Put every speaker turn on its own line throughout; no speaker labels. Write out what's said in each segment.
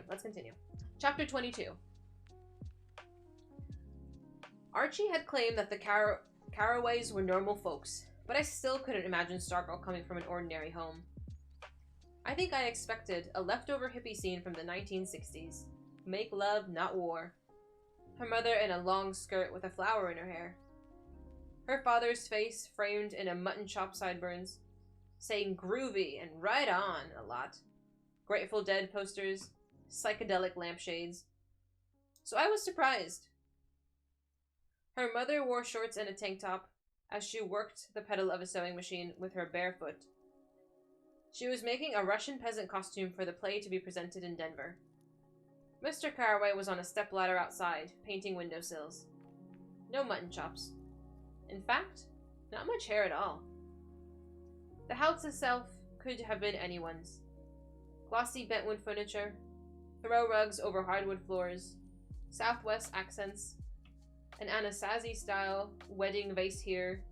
Let's continue. Chapter 22. Archie had claimed that the Caraways were normal folks, but I still couldn't imagine Stargirl coming from an ordinary home. I think I expected a leftover hippie scene from the 1960s. Make love, not war. Her mother in a long skirt with a flower in her hair. Her father's face framed in a mutton chop sideburns, saying groovy and right on a lot. Grateful Dead posters, psychedelic lampshades. So I was surprised. Her mother wore shorts and a tank top as she worked the pedal of a sewing machine with her bare foot. She was making a Russian peasant costume for the play to be presented in Denver. Mr. Caraway was on a stepladder outside, painting windowsills. No mutton chops. In fact, not much hair at all. The house itself could have been anyone's. Glossy bentwood furniture, throw rugs over hardwood floors, Southwest accents, an Anasazi-style wedding vase here,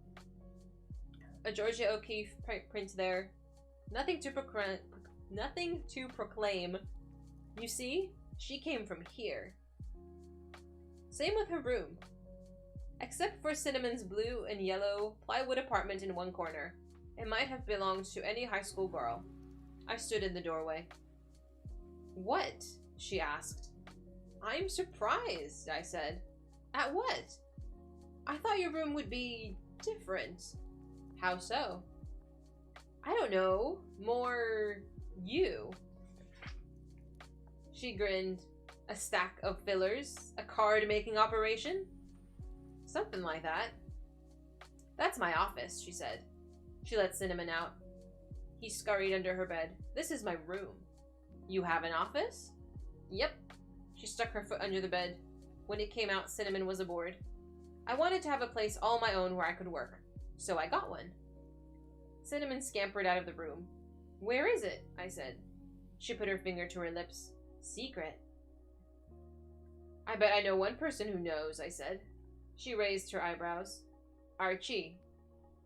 a Georgia O'Keeffe print there. Nothing to proclaim. You see, she came from here. Same with her room. Except for Cinnamon's blue and yellow plywood apartment in one corner. It might have belonged to any high school girl. I stood in the doorway. What? She asked. I'm surprised, I said. At what? I thought your room would be different. How so? I don't know. More you. She grinned. A stack of fillers? A card-making operation? Something like that. That's my office, she said. She let Cinnamon out. He scurried under her bed. This is my room. You have an office? Yep. She stuck her foot under the bed. When it came out, Cinnamon was aboard. I wanted to have a place all my own where I could work, so I got one. Cinnamon scampered out of the room. Where is it? I said. She put her finger to her lips. Secret. I bet I know one person who knows, I said. She raised her eyebrows. Archie.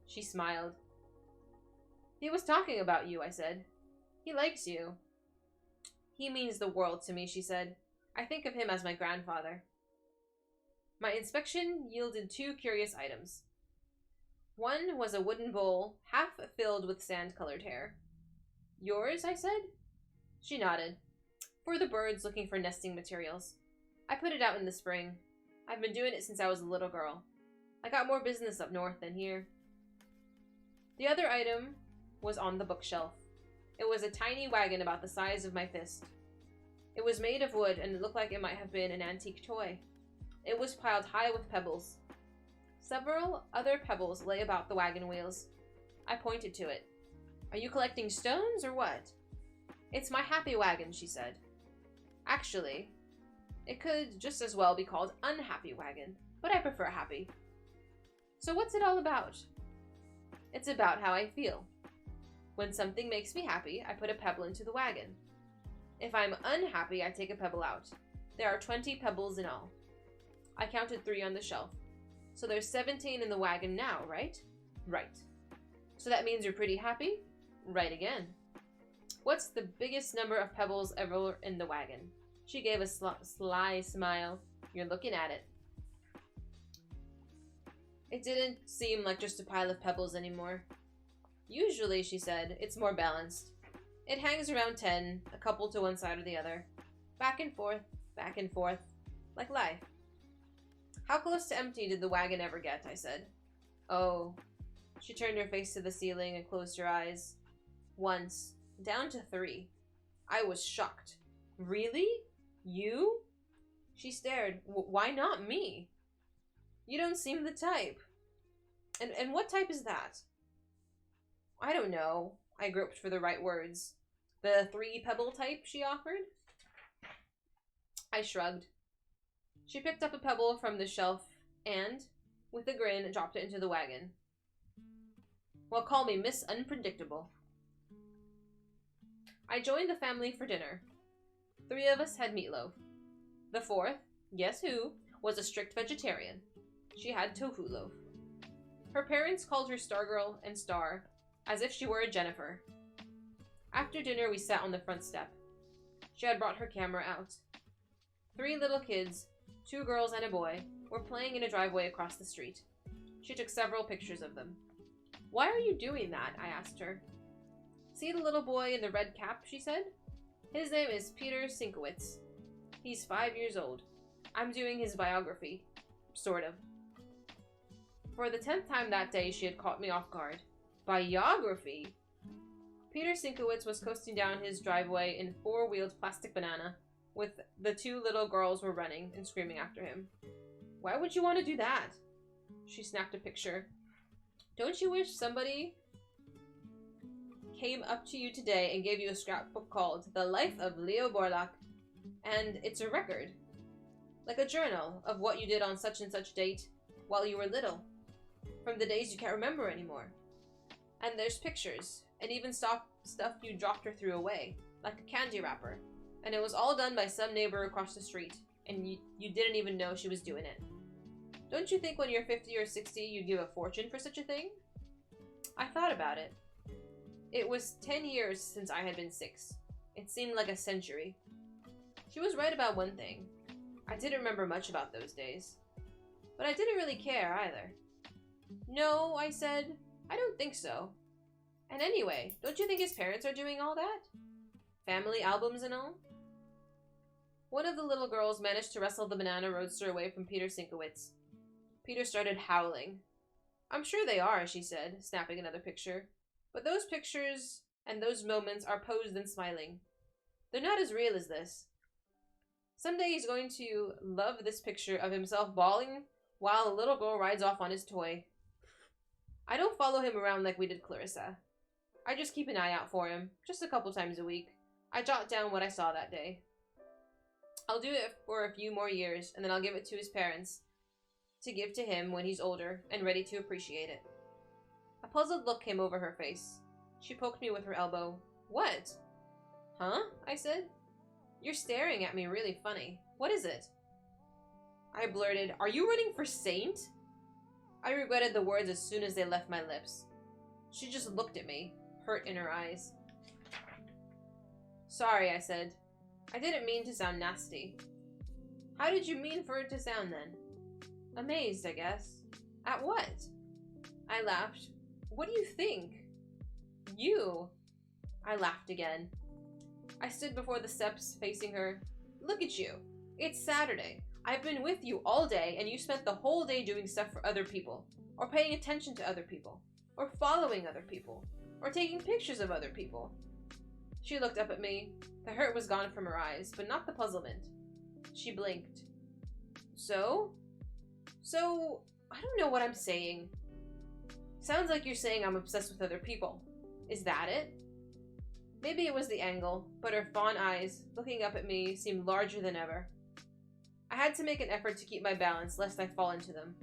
She smiled. He was talking about you, I said. He likes you. He means the world to me, she said. I think of him as my grandfather. My inspection yielded 2 curious items. One was a wooden bowl, half filled with sand-colored hair. Yours, I said? She nodded. For the birds looking for nesting materials. I put it out in the spring. I've been doing it since I was a little girl. I got more business up north than here. The other item was on the bookshelf. It was a tiny wagon about the size of my fist. It was made of wood and it looked like it might have been an antique toy. It was piled high with pebbles. Several other pebbles lay about the wagon wheels. I pointed to it. Are you collecting stones or what? It's my happy wagon, she said. Actually, it could just as well be called unhappy wagon, but I prefer happy. So what's it all about? It's about how I feel. When something makes me happy, I put a pebble into the wagon. If I'm unhappy, I take a pebble out. There are 20 pebbles in all. I counted 3 on the shelf. So there's 17 in the wagon now, right? Right. So that means you're pretty happy? Right again. What's the biggest number of pebbles ever in the wagon? She gave a sly smile. You're looking at it. It didn't seem like just a pile of pebbles anymore. Usually, she said, it's more balanced. It hangs around 10, a couple to one side or the other. Back and forth, like life. How close to empty did the wagon ever get, I said. Oh. She turned her face to the ceiling and closed her eyes. Once. Down to 3. I was shocked. Really? You? She stared. Why not me? You don't seem the type. And what type is that? I don't know. I groped for the right words. The 3-pebble type, she offered. I shrugged. She picked up a pebble from the shelf and, with a grin, dropped it into the wagon. Well, call me Miss Unpredictable. I joined the family for dinner. 3 of us had meatloaf. The 4th, guess who, was a strict vegetarian. She had tofu loaf. Her parents called her Stargirl and Star, as if she were a Jennifer. After dinner, we sat on the front step. She had brought her camera out. 3 little kids, 2 girls and a boy, were playing in a driveway across the street. She took several pictures of them. "Why are you doing that?" I asked her. "See the little boy in the red cap," she said. "His name is Peter Sinkowitz. He's 5 years old. I'm doing his biography. Sort of." For the 10th time that day, she had caught me off guard. Biography? Peter Sinkowitz was coasting down his driveway in 4-wheeled plastic banana, with the 2 little girls were running and screaming after him. "Why would you want to do that?" She snapped a picture. "Don't you wish somebody came up to you today and gave you a scrapbook called The Life of Leo Borlak, and it's a record, like a journal of what you did on such and such date while you were little, from the days you can't remember anymore. And there's pictures, and even stuff you dropped or threw away, like a candy wrapper, and it was all done by some neighbor across the street, and you didn't even know she was doing it. Don't you think when you're 50 or 60 you'd give a fortune for such a thing?" I thought about it. It was 10 years since I had been 6. It seemed like a century. She was right about one thing. I didn't remember much about those days. But I didn't really care either. "No," I said. "I don't think so. And anyway, don't you think his parents are doing all that? Family albums and all?" One of the little girls managed to wrestle the banana roadster away from Peter Sinkowitz. Peter started howling. "I'm sure they are," she said, snapping another picture. "But those pictures and those moments are posed and smiling. They're not as real as this. Someday he's going to love this picture of himself bawling while a little girl rides off on his toy. I don't follow him around like we did Clarissa. I just keep an eye out for him, just a couple times a week. I jot down what I saw that day. I'll do it for a few more years, and then I'll give it to his parents to give to him when he's older and ready to appreciate it." A puzzled look came over her face. She poked me with her elbow. "What?" "Huh?" I said. "You're staring at me really funny. What is it?" I blurted, "Are you running for saint?" I regretted the words as soon as they left my lips. She just looked at me, hurt in her eyes. "Sorry," I said. "I didn't mean to sound nasty." "How did you mean for it to sound then?" "Amazed, I guess." "At what?" I laughed. "What do you think?" "You." I laughed again. I stood before the steps facing her. "Look at you. It's Saturday. I've been with you all day, and you spent the whole day doing stuff for other people, or paying attention to other people, or following other people, or taking pictures of other people." She looked up at me. The hurt was gone from her eyes, but not the puzzlement. She blinked. So, I don't know what I'm saying. Sounds like you're saying I'm obsessed with other people. Is that it?" Maybe it was the angle, but her fawn eyes, looking up at me, seemed larger than ever. I had to make an effort to keep my balance, lest I fall into them.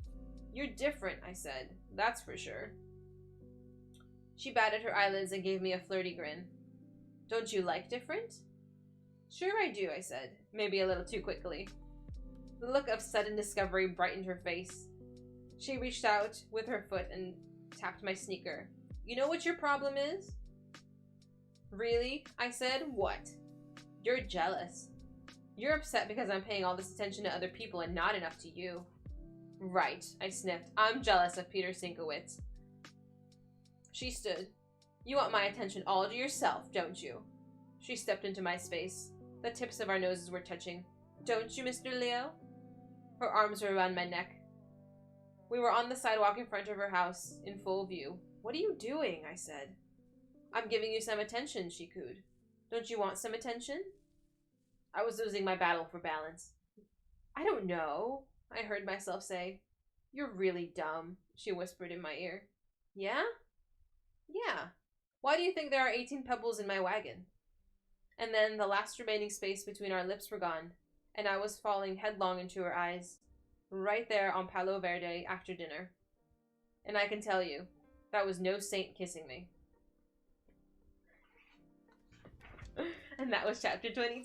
"You're different," I said. "That's for sure." She batted her eyelids and gave me a flirty grin. "Don't you like different?" "Sure I do," I said, maybe a little too quickly. The look of sudden discovery brightened her face. She reached out with her foot and tapped my sneaker. "You know what your problem is?" "Really?" I said. "What?" "You're jealous. You're upset because I'm paying all this attention to other people and not enough to you." "Right," I sniffed. "I'm jealous of Peter Sinkowitz." She stood. "You want my attention all to yourself, don't you?" She stepped into my space. The tips of our noses were touching. "Don't you, Mr. Leo?" Her arms were around my neck. We were on the sidewalk in front of her house, in full view. "What are you doing?" I said. "I'm giving you some attention," she cooed. "Don't you want some attention?" I was losing my battle for balance. "I don't know," I heard myself say. "You're really dumb," she whispered in my ear. "Yeah?" "Yeah. Why do you think there are 18 pebbles in my wagon?" And then the last remaining space between our lips were gone, and I was falling headlong into her eyes, right there on Palo Verde after dinner. And I can tell you, that was no saint kissing me. And that was chapter 22.